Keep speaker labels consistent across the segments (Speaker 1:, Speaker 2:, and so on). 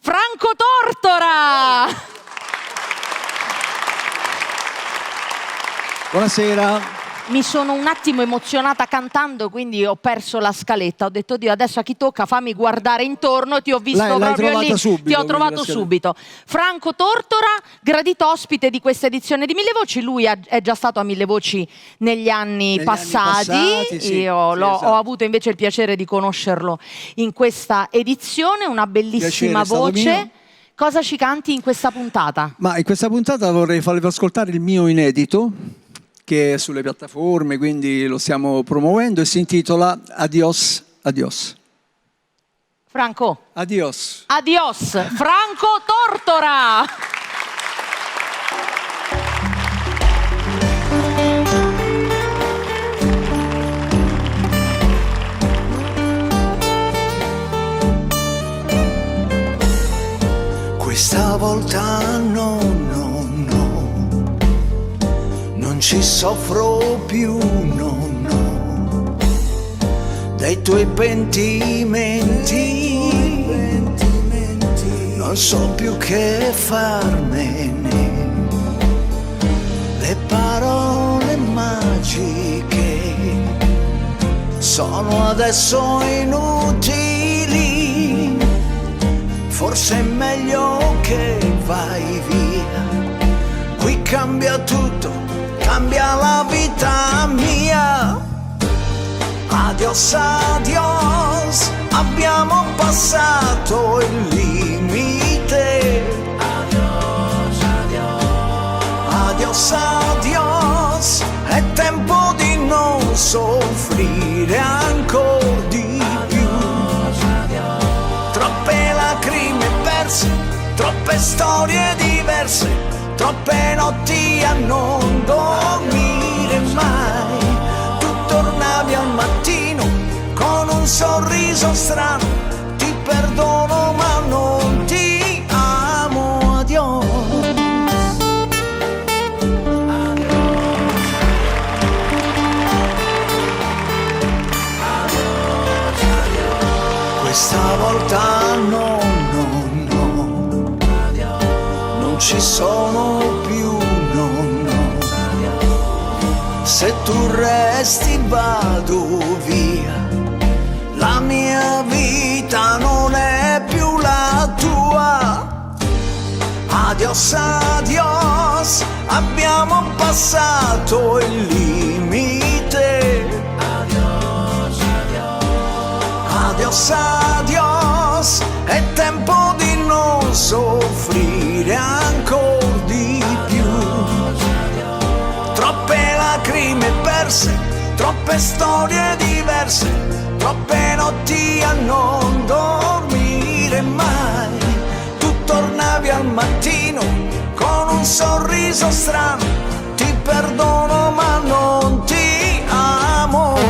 Speaker 1: Franco Tortora!
Speaker 2: Buonasera.
Speaker 1: Mi sono un attimo emozionata cantando, quindi ho perso la scaletta. Ho detto, Dio, adesso a chi tocca? Fammi guardare intorno. Ti ho visto proprio lì.
Speaker 2: Subito,
Speaker 1: ti ho trovato subito. Franco Tortora, gradito ospite di questa edizione di Mille Voci. Lui è già stato a Mille Voci negli anni passati.
Speaker 2: Sì,
Speaker 1: Io ho avuto invece il piacere di conoscerlo in questa edizione. Una bellissima voce. Cosa ci canti in questa puntata?
Speaker 2: Ma in questa puntata vorrei farvi ascoltare il mio inedito, che è sulle piattaforme, quindi lo stiamo promuovendo, e si intitola Adios, Adios.
Speaker 1: Franco.
Speaker 2: Adios.
Speaker 1: Adios, Franco Tortora!
Speaker 3: Questa volta no, no, no, non ci soffro più, no, no, dei tuoi pentimenti, non so più che farmene, le parole magiche sono adesso inutili. Forse è meglio che vai via. Qui cambia tutto, cambia la vita mia. Adios, adios, abbiamo passato il limite. Adios, adios, adios, adios, è tempo di non soffrire ancora di più. Troppe lacrime perse, troppe storie diverse, troppe notti a non dormire mai. Tu tornavi al mattino con un sorriso strano, ti perdono ma non ti amo. Adios. Questa volta no, no, no, non ci sono più, no, no. Se tu resti vado via, la mia vita non è più la tua. Adios, adios, abbiamo passato il limite. Adios, adios, è tempo di non soffrire ancora di più. Troppe lacrime perse, troppe storie diverse, troppe notti a non dormire mai. Tu tornavi al mattino con un sorriso strano, ti perdono ma non ti amo.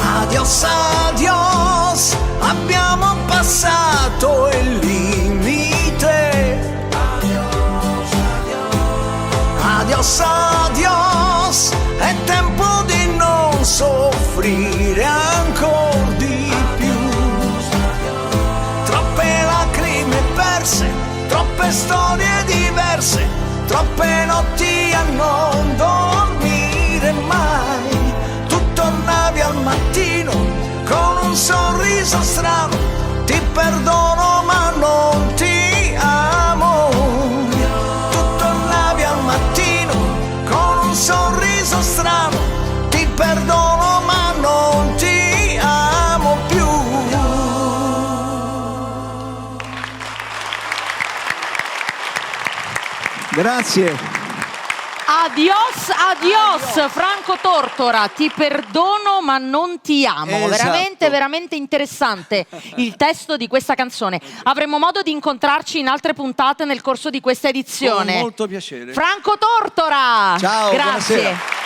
Speaker 3: Adios, adios, abbiamo passato il limite. Adios, adios, è tempo di non soffrire ancora di più. Troppe lacrime perse, troppe storie diverse, troppe notti a non dormire mai. Tornavi al mattino con un sorriso strano, ti perdono ma non ti amo. Tu tornavi al mattino con un sorriso strano, ti perdono ma non ti amo più.
Speaker 2: Grazie.
Speaker 1: Adios, adios, Franco Tortora, ti perdono ma non ti amo.
Speaker 2: Esatto.
Speaker 1: Veramente, veramente interessante il testo di questa canzone. Avremo modo di incontrarci in altre puntate nel corso di questa edizione.
Speaker 2: Con molto piacere.
Speaker 1: Franco Tortora!
Speaker 2: Ciao,
Speaker 1: grazie.
Speaker 2: buonasera.